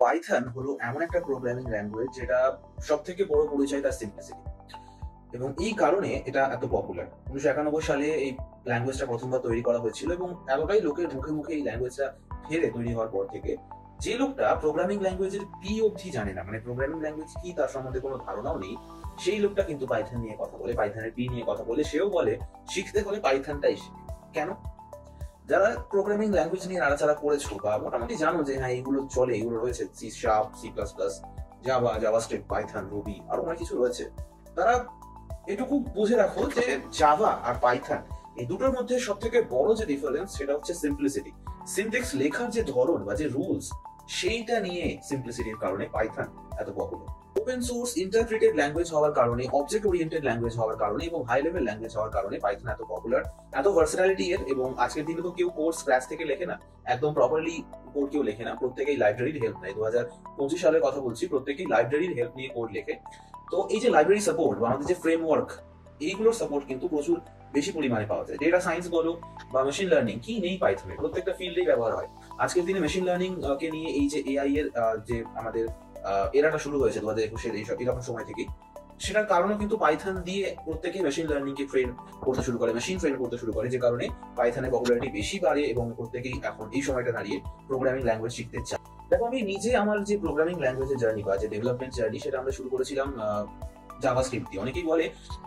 Python হলো এমন একটা প্রোগ্রামিং ল্যাঙ্গুয়েজ যেটা সব থেকে বড় পরিচয় তার সিম্পলিসিটি, এবং এই কারণে এটা এত পপুলার। 1991 সালে এই ল্যাঙ্গুয়েজটা প্রথমবার তৈরি করা হয়েছিল এবং এতটাই লোকের মুখে মুখে এই ল্যাঙ্গুয়েজটা ফেরে তৈরি হওয়ার পর থেকে যে লোকটা প্রোগ্রামিং ল্যাঙ্গুয়েজের পি অবধি জানে না, মানে প্রোগ্রামিং ল্যাঙ্গুয়েজ কি তার সম্বন্ধে কোনো ধারণাও নেই, সেই লোকটা কিন্তু পাইথন নিয়ে কথা বলে, পাইথনের পি নিয়ে কথা বলে। সেও বলে শিখতে হলে পাইথনটাই শিখে। কেন? যারা প্রোগ্রামিং ল্যাঙ্গুয়েজ নিয়ে নাড়াচাড়া করেছো বা মোটামুটি জানো যে হ্যাঁ এইগুলো চলে, এগুলো রয়েছে, C sharp, C plus plus, Java, JavaScript, Python, Ruby, আরো অনেক কিছু রয়েছে, তারা এটুকু বুঝে রাখো যে জাভা আর পাইথন এই দুটোর মধ্যে সব থেকে বড় যে ডিফারেন্স সেটা হচ্ছে সিম্পলিসিটি। সিনট্যাক্স লেখার যে ধরন বা যে রুলস, সেইটা নিয়ে সিম্পলিসিটির কারণে পাইথন এত popular. Open source interpreted language হওয়ার কারণে, অবজেক্ট ওরিয়েন্টেড ল্যাঙ্গুয়েজ হওয়ার কারণে এবং হাই লেভেল ল্যাঙ্গুয়েজ হওয়ার কারণে পাইথন এত পপুলার, এত ভার্সিটালিটি এর। এবং আজকের দিনে তো কেউ কোড স্ক্র্যাচ থেকে লেখে না, একদম প্রপারলি কোড কেউ লেখে না, প্রত্যেকেই লাইব্রেরির হেল্প নেয়। 2025 সালের কথা বলছি, প্রত্যেকেই লাইব্রেরির হেল্প নিয়ে কোড লেখে। তো এই যে লাইব্রেরি সাপোর্ট বা আমাদের যে ফ্রেমওয়ার্ক, এইগুলোর সাপোর্ট কিন্তু প্রচুর বেশি পরিমাণে পাওয়া যায়। ডেটা সায়েন্স বলো বা মেশিন লার্নিং, কি নেই পাইথনে? প্রত্যেকটা ফিল্ডেই ব্যবহার হয়। আজকের দিনে মেশিন লার্নিং কে নিয়ে এই যে এআই এর যে আমাদের এরাটা শুরু হয়েছে 2021-এর এরকম সময় থেকে, সেটার কারণে কিন্তু পাইথন দিয়ে প্রত্যেকেই মেশিন লার্নিং কে ট্রেন করতে শুরু করে, মেশিন ট্রেন করতে শুরু করে, যে কারণে পাইথনের পপুলারিটি বেশি বাড়ে এবং প্রত্যেকেই এখন এই সময়টা দাঁড়িয়ে প্রোগ্রামিং ল্যাঙ্গুয়েজ শিখতে চায়। দেখো, আমি নিজে আমার যে প্রোগ্রামিং ল্যাঙ্গুয়েজের জার্নি বা যে ডেভেলপমেন্ট জার্নি, সেটা আমরা শুরু করেছিলাম জাভাস্ক্রিপ্ট দিয়ে। অনেকেই বলে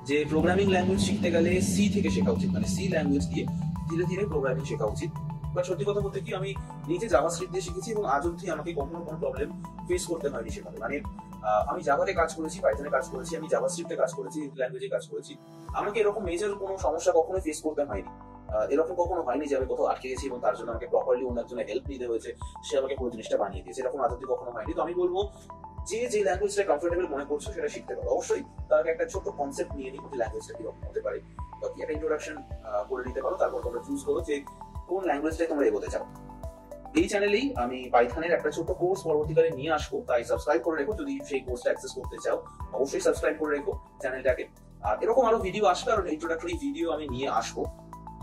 যে প্রোগ্রামিং ল্যাঙ্গুয়েজ শিখতে গেলে সি থেকে শেখা উচিত, মানে সি ল্যাঙ্গুয়েজ দিয়ে ধীরে ধীরে প্রোগ্রামিং শেখা উচিত। বাট সত্যি কথা বলতে কি, আমি নিজে জাভাস্ক্রিপ্ট দিয়ে শিখেছি এবং আজ অব্দি আমাকে কখনো কোনো প্রবলেম ফেস করতে হয়নি সেখানে। মানে আমি জাভাতে কাজ করেছি, পাইথনে কাজ করেছি, আমি জাভাস্ক্রিপ্টে কাজ করেছি, ল্যাঙ্গুয়েজে কাজ করেছি, আমাকে এরকম মেজর কোনো সমস্যা কখনো ফেস করতে হয়নি। এরকম কখনো হয়নি যে আমি কোথাও আটকে গেছি এবং তার জন্য আমাকে প্রপারলি অন্য একজনের হেল্প নিতে হয়েছে, সে আমাকে পুরো জিনিসটা বানিয়ে দিয়েছে, এরকম আজ অব্দি কখনো হয়নি। তো আমি বলবো যে যে ল্যাঙ্গুয়েজটা কমফোর্টেবল মনে করছো সেটা শিখতে পারো। অবশ্যই তার একটা ছোট কনসেপ্ট নিয়ে নিও যে ল্যাঙ্গুয়েজটা কিরকম হতে পারে, বা কি একটা ইন্ট্রোডাকশন করে নিতে পারো। তারপর তোমরা চুজ করো যে কোন ল্যাঙ্গুয়েজটাই তোমরা এগোতে চাও। এই চ্যানেলেই আমি পাইথনের একটা ছোট কোর্স পরবর্তীকালে নিয়ে আসবো, তাই সাবস্ক্রাইব করে রেখো। যদি সেই কোর্সটা অ্যাক্সেস করতে চাও অবশ্যই সাবস্ক্রাইব করে রেখো চ্যানেলটাকে। আর এরকম আরো ভিডিও আসবে, আর ইন্ট্রোডাক্টরি ভিডিও আমি নিয়ে আসবো,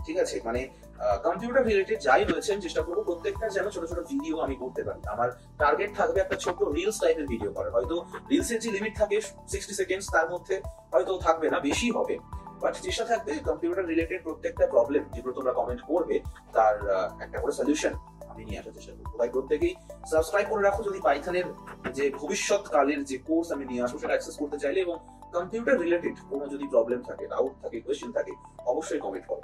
ঠিক আছে? মানে কম্পিউটার রিলেটেড যাই রয়েছে আমি চেষ্টা করবো প্রত্যেকটা যেন ছোট ছোট ভিডিও আমি করতে পারি। আমার টার্গেট থাকবে একটা ছোট রিলস টাইপের ভিডিও করার। হয়তো রিলসের যে লিমিট থাকে 60 সেকেন্ডস, তার মধ্যে হয়তো থাকবে না, বেশি হবে, বাট চেষ্টা থাকবে কম্পিউটার রিলেটেড প্রত্যেকটা প্রবলেম যেগুলো তোমরা কমেন্ট করবে তার একটা করে সলিউশন আমি নিয়ে আসার চেষ্টা করবো। তাই প্রত্যেকেই সাবস্ক্রাইব করে রাখো যদি পাইথনের যে ভবিষ্যৎকালের যে কোর্স আমি নিয়ে আসবো সেটা অ্যাক্সেস করতে চাইলে, এবং কম্পিউটার রিলেটেড কোনো যদি প্রবলেম থাকে, ডাউট থাকে, কোয়েশ্চেন থাকে, অবশ্যই কমেন্ট করো।